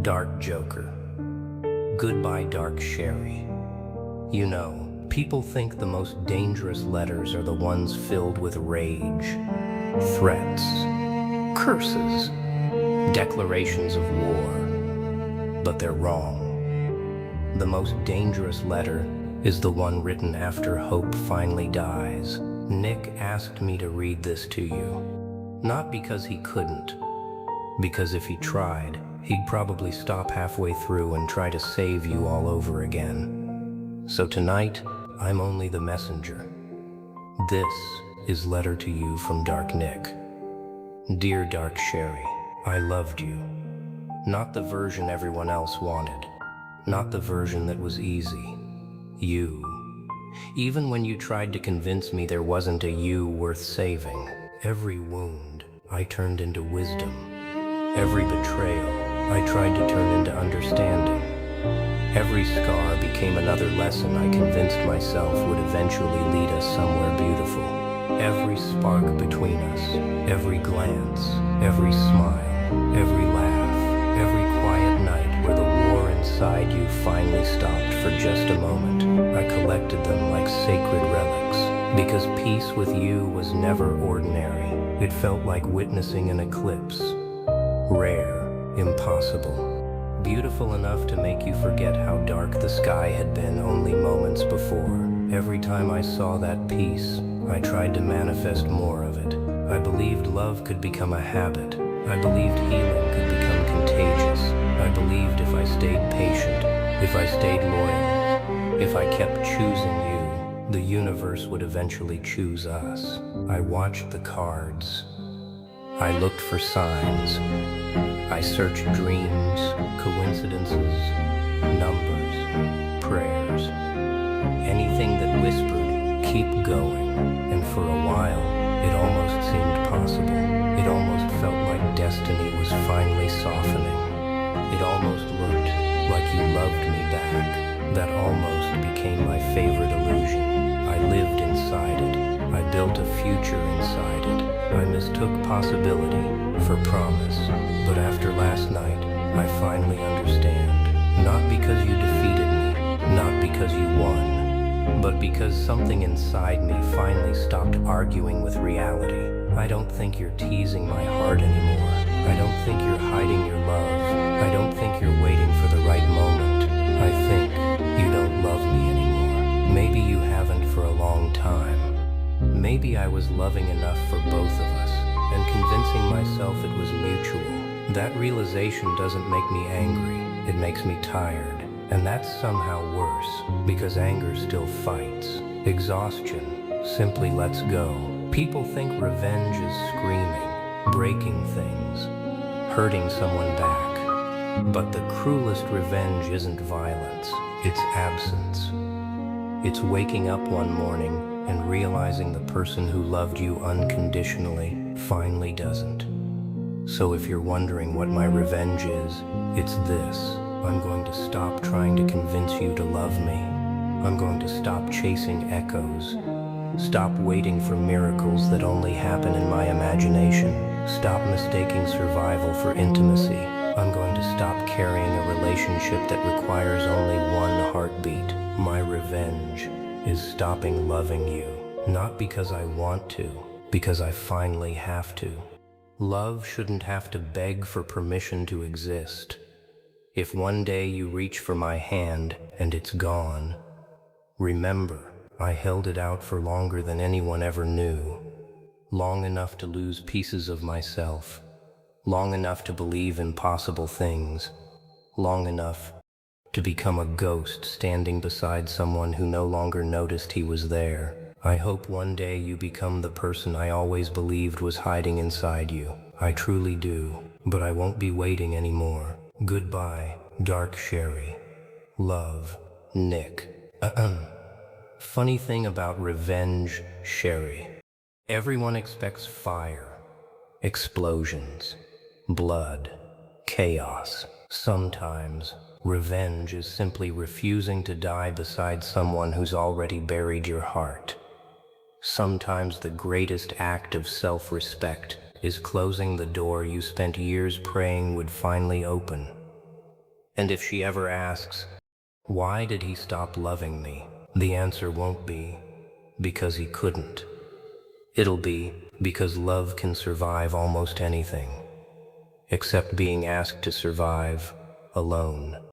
Dark Joker. Goodbye, darksherry. You know, people think the most dangerous letters are the ones filled with rage, threats, curses, declarations of war. But they're wrong. The most dangerous letter is the one written after hope finally dies. Nick asked me to read this to you. Not because he couldn't, because if he tried, he'd probably stop halfway through and try to save you all over again. So tonight, I'm only the messenger. This is Letter to You from Dark Nick. Dear darksherry, I loved you. Not the version everyone else wanted. Not the version that was easy. You. Even when you tried to convince me there wasn't a you worth saving. Every wound I turned into wisdom. Every betrayal I tried to turn into understanding. Every scar became another lesson I convinced myself would eventually lead us somewhere beautiful. Every spark between us, every glance, every smile, every laugh, every quiet night where the war inside you finally stopped for just a moment, I collected them like sacred relics. Because peace with you was never ordinary. It felt like witnessing an eclipse. Rare, impossible, beautiful enough to make you forget how dark the sky had been only moments before. Every time I saw that peace, I tried to manifest more of it. I believed love could become a habit. I believed healing could become contagious. I believed if I stayed patient, if I stayed loyal, if I kept choosing you, the universe would eventually choose us. I watched the cards. I looked for signs. I searched dreams, coincidences, numbers, prayers, anything that whispered, keep going. And for a while, it almost seemed possible. It almost felt like destiny was finally softening. It almost looked like you loved me back. That almost became my favorite illusion. I lived inside it. I built a future inside it. I mistook possibility for promise. But after last night, I finally understand. Not because you defeated me, not because you won, but because something inside me finally stopped arguing with reality. I don't think you're teasing my heart anymore. I don't think you're hiding your love. I don't think you're waiting for the right moment. I think you don't love me anymore. Maybe you haven't for a long time. Maybe I was loving enough for both of us, and convincing myself it was mutual. That realization doesn't make me angry, it makes me tired. And that's somehow worse, because anger still fights. Exhaustion simply lets go. People think revenge is screaming, breaking things, hurting someone back. But the cruelest revenge isn't violence, it's absence. It's waking up one morning and realizing the person who loved you unconditionally finally doesn't. So if you're wondering what my revenge is, it's this. I'm going to stop trying to convince you to love me. I'm going to stop chasing echoes. Stop waiting for miracles that only happen in my imagination. Stop mistaking survival for intimacy. I'm going to stop carrying a relationship that requires only one heartbeat. My revenge is stopping loving you. Not because I want to, because I finally have to. Love shouldn't have to beg for permission to exist. If one day you reach for my hand and it's gone, remember, I held it out for longer than anyone ever knew. Long enough to lose pieces of myself. Long enough to believe impossible things. Long enough to become a ghost standing beside someone who no longer noticed he was there. I hope one day you become the person I always believed was hiding inside you. I truly do, but I won't be waiting anymore. Goodbye, darksherry. Love, Nick. Funny thing about revenge, Sherry. Everyone expects fire, explosions, blood, chaos. Sometimes, revenge is simply refusing to die beside someone who's already buried your heart. Sometimes the greatest act of self-respect is closing the door you spent years praying would finally open. And if she ever asks, why did he stop loving me? The answer won't be, because he couldn't. It'll be, because love can survive almost anything, except being asked to survive alone.